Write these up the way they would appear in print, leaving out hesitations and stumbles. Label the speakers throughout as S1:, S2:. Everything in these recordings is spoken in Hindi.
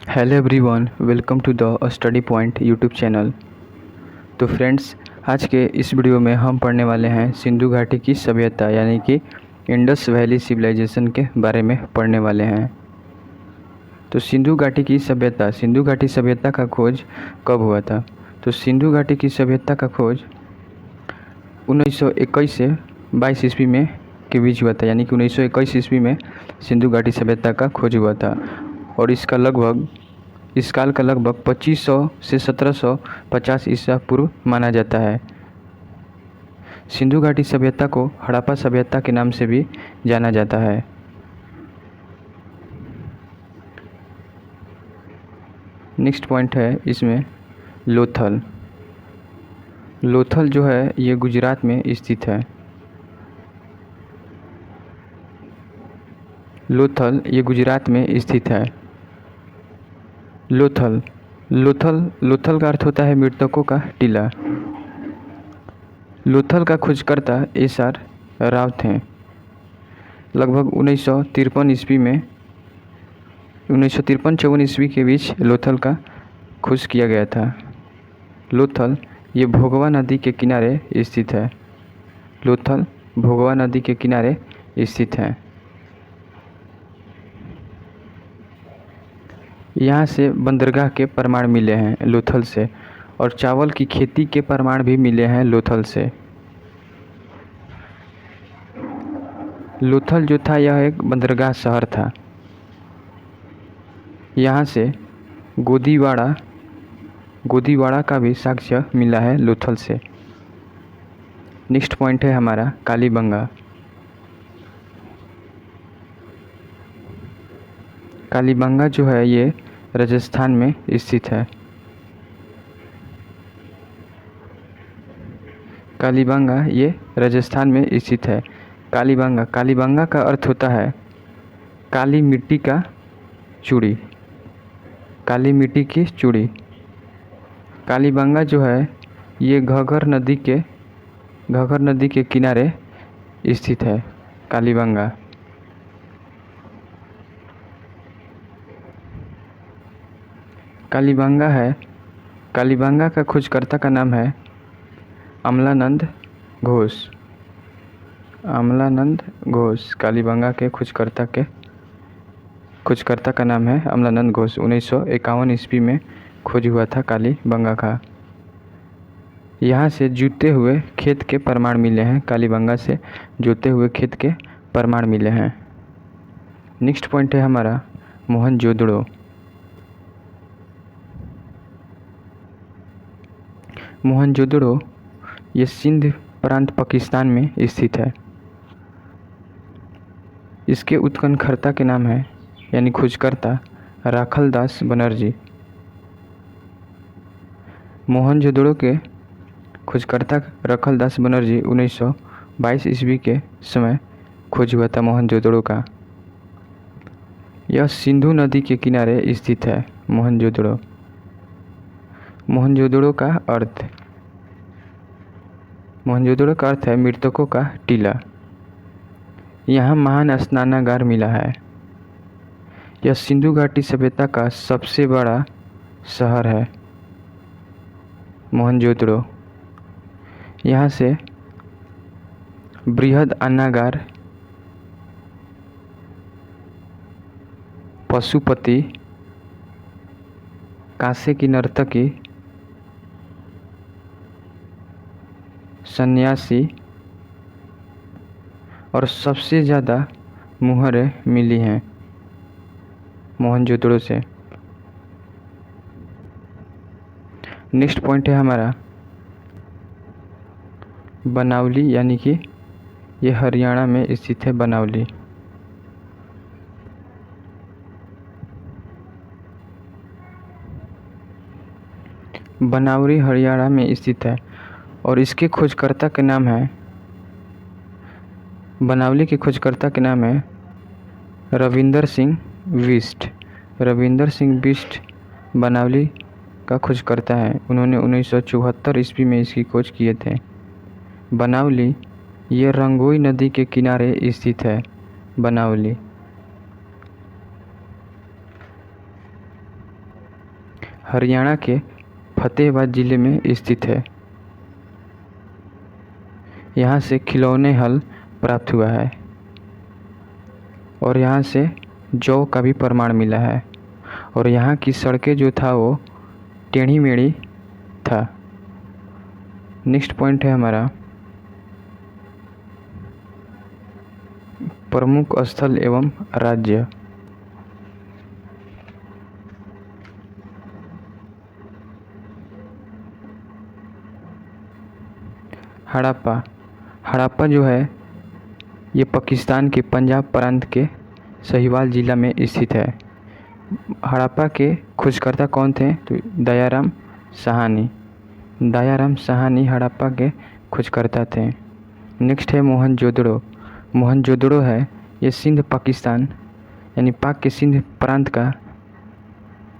S1: Hello everyone, welcome to the Study Point YouTube channel. तो फ्रेंड्स, आज के इस वीडियो में हम पढ़ने वाले हैं सिंधु घाटी की सभ्यता यानी कि इंडस वैली सिविलाइजेशन के बारे में पढ़ने वाले हैं। तो सिंधु घाटी सभ्यता का खोज कब हुआ था? तो सिंधु घाटी की सभ्यता का खोज 1921 से 22 ईस्वी में के बीच हुआ था, यानी कि 1921 ईस्वी में सिंधु घाटी सभ्यता का खोज हुआ था और इस काल का लगभग 2500 से 1750 ईसा पूर्व माना जाता है। सिंधु घाटी सभ्यता को हड़प्पा सभ्यता के नाम से भी जाना जाता है। नेक्स्ट पॉइंट है इसमें लोथल। लोथल जो है ये गुजरात में स्थित है। लोथल ये गुजरात में स्थित है। लोथल लोथल का अर्थ होता है मृतकों का टीला। लोथल का खोजकर्ता एस.आर. राव थे। लगभग 1953-54 ईस्वी के बीच लोथल का खोज किया गया था। लोथल ये भोगवा नदी के किनारे स्थित है। लोथल भोगवा नदी के किनारे स्थित है। यहाँ से बंदरगाह के प्रमाण मिले हैं लोथल से, और चावल की खेती के प्रमाण भी मिले हैं लोथल से। लोथल जो था यह एक बंदरगाह शहर था। यहाँ से गोदीवाड़ा का भी साक्ष्य मिला है लोथल से। नेक्स्ट पॉइंट है हमारा कालीबंगा। कालीबंगा जो है ये राजस्थान में स्थित है। कालीबंगा ये राजस्थान में स्थित है। कालीबंगा का अर्थ होता है काली मिट्टी का चूड़ी। काली मिट्टी की चूड़ी। कालीबंगा जो है ये घग्गर नदी के किनारे स्थित है। कालीबंगा कालीबंगा का खोजकर्ता का नाम है अमलानंद घोष। कालीबंगा के खोजकर्ता का नाम है अमलानंद घोष। 1951 ईस्वी में खोज हुआ था कालीबंगा का। यहाँ से जोते हुए खेत के प्रमाण मिले हैं। कालीबंगा से जोते हुए खेत के प्रमाण मिले हैं। नेक्स्ट पॉइंट है हमारा मोहनजोदड़ो। मोहनजोदड़ो ये सिंध प्रांत पाकिस्तान में स्थित है। इसके उत्खननकर्ता के नाम है यानी खोजकर्ता राखलदास बनर्जी। मोहनजोदड़ो के खोजकर्ता राखलदास बनर्जी 1922 ईस्वी के समय खोज हुआ था मोहनजोदड़ो का। यह सिंधु नदी के किनारे स्थित है। मोहनजोदड़ो का अर्थ है मृतकों का टीला। यहाँ महान स्नानागार मिला है। यह सिंधु घाटी सभ्यता का सबसे बड़ा शहर है मोहनजोदड़ो। यहाँ से बृहद अन्नागार, पशुपति, कांसे की नर्तकी, सन्यासी और सबसे ज़्यादा मुहरें मिली हैं मोहनजोदड़ो से। नेक्स्ट पॉइंट है हमारा बनावली, यानी कि ये हरियाणा में स्थित है। बनावली हरियाणा में स्थित है और इसके खोजकर्ता के नाम है बनावली के खोजकर्ता के नाम है रविंदर सिंह बिष्ट बनावली का खोजकर्ता है। उन्होंने 1974 ईस्वी में इसकी खोज किए थे। बनावली ये रंगोई नदी के किनारे स्थित है। बनावली हरियाणा के फतेहाबाद ज़िले में स्थित है। यहाँ से खिलौने हल प्राप्त हुआ है और यहाँ से जौ का भी प्रमाण मिला है और यहाँ की सड़कें जो था वो टेढ़ी मेढ़ी था। नेक्स्ट पॉइंट है हमारा प्रमुख स्थल एवं राज्य। हड़प्पा जो है ये पाकिस्तान के पंजाब प्रांत के साहिवाल ज़िला में स्थित है। हड़प्पा के खोजकर्ता कौन थे? तो दयाराम साहनी हड़प्पा के खोजकर्ता थे। नेक्स्ट है मोहनजोदड़ो है ये सिंध पाकिस्तान यानी पाक के सिंध प्रांत का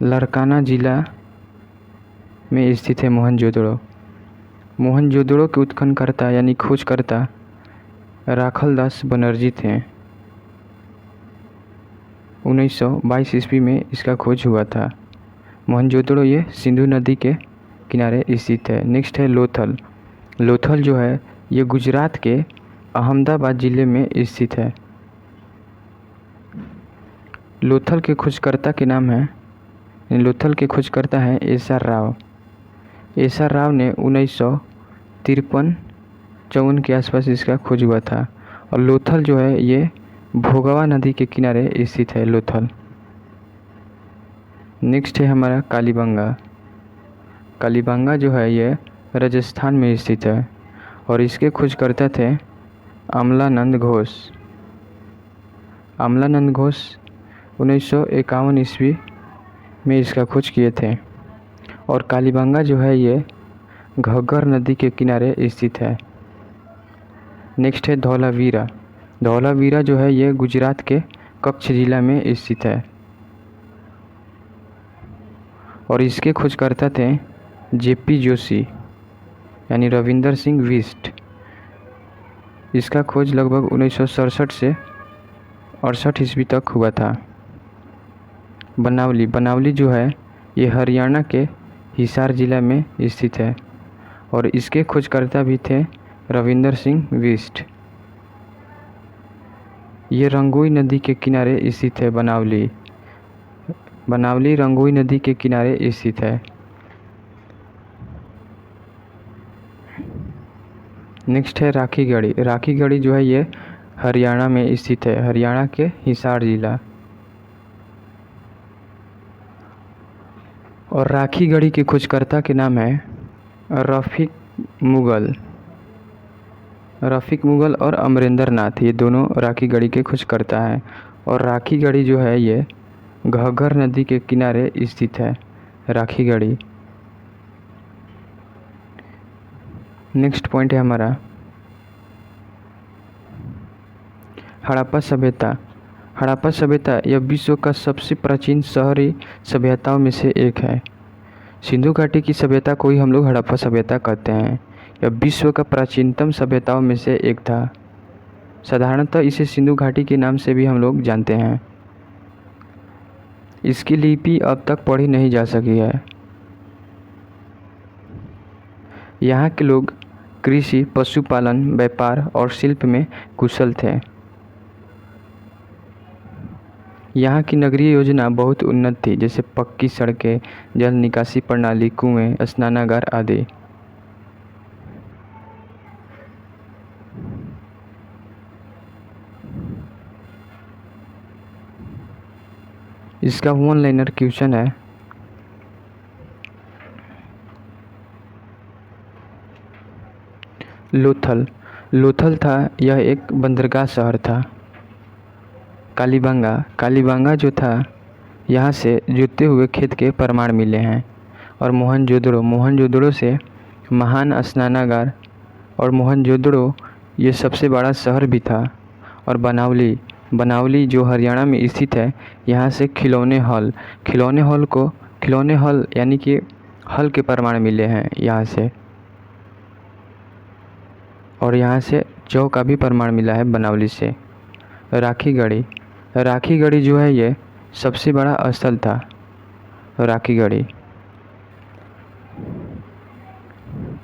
S1: लारकाना ज़िला में स्थित है। मोहनजोदड़ो के उत्खननकर्ता यानी खोजकर्ता राखलदास बनर्जी थे। 1922 ईस्वी में इसका खोज हुआ था। मोहनजोदड़ो ये सिंधु नदी के किनारे स्थित है। नेक्स्ट है लोथल जो है ये गुजरात के अहमदाबाद ज़िले में स्थित है। लोथल के खोजकर्ता हैं एस.आर. राव ने 1953-54 के आसपास इसका खोज हुआ था और लोथल जो है ये भोगवा नदी के किनारे स्थित है लोथल। नेक्स्ट है हमारा कालीबंगा जो है ये राजस्थान में स्थित है और इसके खोजकर्ता थे अमलानंद घोष 1951 ईस्वी में इसका खोज किए थे और कालीबंगा जो है ये घग्गर नदी के किनारे स्थित है। नेक्स्ट है धौलावीरा जो है ये गुजरात के कच्छ ज़िला में स्थित है और इसके खोजकर्ता थे जे.पी. जोशी यानी रविंदर सिंह बिष्ट। इसका खोज लगभग 1967 से 68 ईस्वी तक हुआ था। बनावली जो है ये हरियाणा के हिसार ज़िला में स्थित है और इसके खोजकर्ता भी थे रविंदर सिंह बिष्ट। ये रंगोई नदी के किनारे स्थित है। बनावली रंगोई नदी के किनारे स्थित है। नेक्स्ट है राखीगढ़ी जो है ये हरियाणा में स्थित है, हरियाणा के हिसार ज़िला। और राखीगढ़ी के खोजकर्ता के नाम है रफ़ीक मुग़ल और अमरेंद्र नाथ, ये दोनों राखीगढ़ी के खोजकर्ता हैं और राखीगढ़ी जो है ये घग्गर नदी के किनारे स्थित है राखीगढ़ी। नेक्स्ट पॉइंट है हमारा हड़प्पा सभ्यता यह विश्व का सबसे प्राचीन शहरी सभ्यताओं में से एक है। सिंधु घाटी की सभ्यता को ही हम लोग हड़प्पा सभ्यता कहते हैं। यह विश्व का प्राचीनतम सभ्यताओं में से एक था। साधारणतः इसे सिंधु घाटी के नाम से भी हम लोग जानते हैं। इसकी लिपि अब तक पढ़ी नहीं जा सकी है। यहाँ के लोग कृषि, पशुपालन, व्यापार और शिल्प में कुशल थे। यहाँ की नगरीय योजना बहुत उन्नत थी, जैसे पक्की सड़कें, जल निकासी प्रणाली, कुएं, स्नानागार आदि। इसका वन लाइनर क्वेश्चन है, लोथल था यह एक बंदरगाह शहर था। कालीबंगा जो था यहाँ से जुते हुए खेत के प्रमाण मिले हैं। और मोहनजोदड़ो से महान स्नानागार और मोहनजोदड़ो ये सबसे बड़ा शहर भी था। और बनावली जो हरियाणा में स्थित है, यहाँ से खिलौने हल यानी कि हल के प्रमाण मिले हैं यहाँ से। और यहाँ से जौ का भी प्रमाण मिला है बनावली से। राखीगढ़ी जो है ये सबसे बड़ा स्थल था राखीगढ़ी।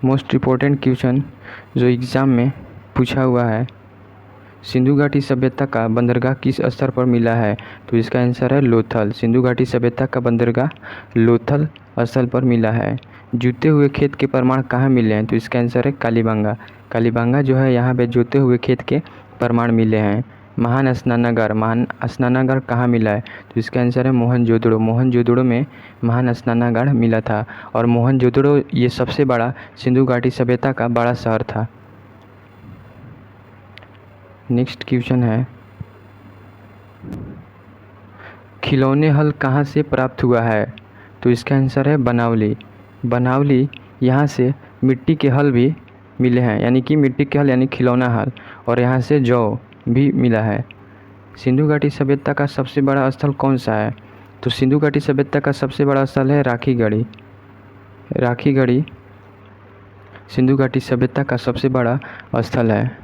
S1: मोस्ट इम्पोर्टेंट क्वेश्चन जो एग्ज़ाम में पूछा हुआ है, सिंधु घाटी सभ्यता का बंदरगाह किस स्तर पर मिला है? तो इसका आंसर है लोथल। सिंधु घाटी सभ्यता का बंदरगाह लोथल स्थल पर मिला है। जूते हुए खेत के प्रमाण कहाँ मिले हैं? तो इसका आंसर है कालीबंगा। कालीबंगा जो है यहाँ पे जूते हुए खेत के प्रमाण मिले हैं। महान स्नानागार कहाँ मिला है? तो इसका आंसर है मोहनजोदड़ो। मोहनजोदड़ो में महान स्नानागार मिला था और मोहनजोदड़ो ये सबसे बड़ा सिंधु घाटी सभ्यता का बड़ा शहर था। नेक्स्ट क्वेश्चन है, खिलौने हल कहाँ से प्राप्त हुआ है? तो इसका आंसर है बनावली। बनावली यहाँ से मिट्टी के हल भी मिले हैं, यानी कि मिट्टी के हल यानी खिलौना हल, और यहाँ से जौ भी मिला है। सिंधु घाटी सभ्यता का सबसे बड़ा स्थल कौन सा है? तो सिंधु घाटी सभ्यता का सबसे बड़ा स्थल है राखीगढ़ी। राखीगढ़ी सिंधु घाटी सभ्यता का सबसे बड़ा स्थल है।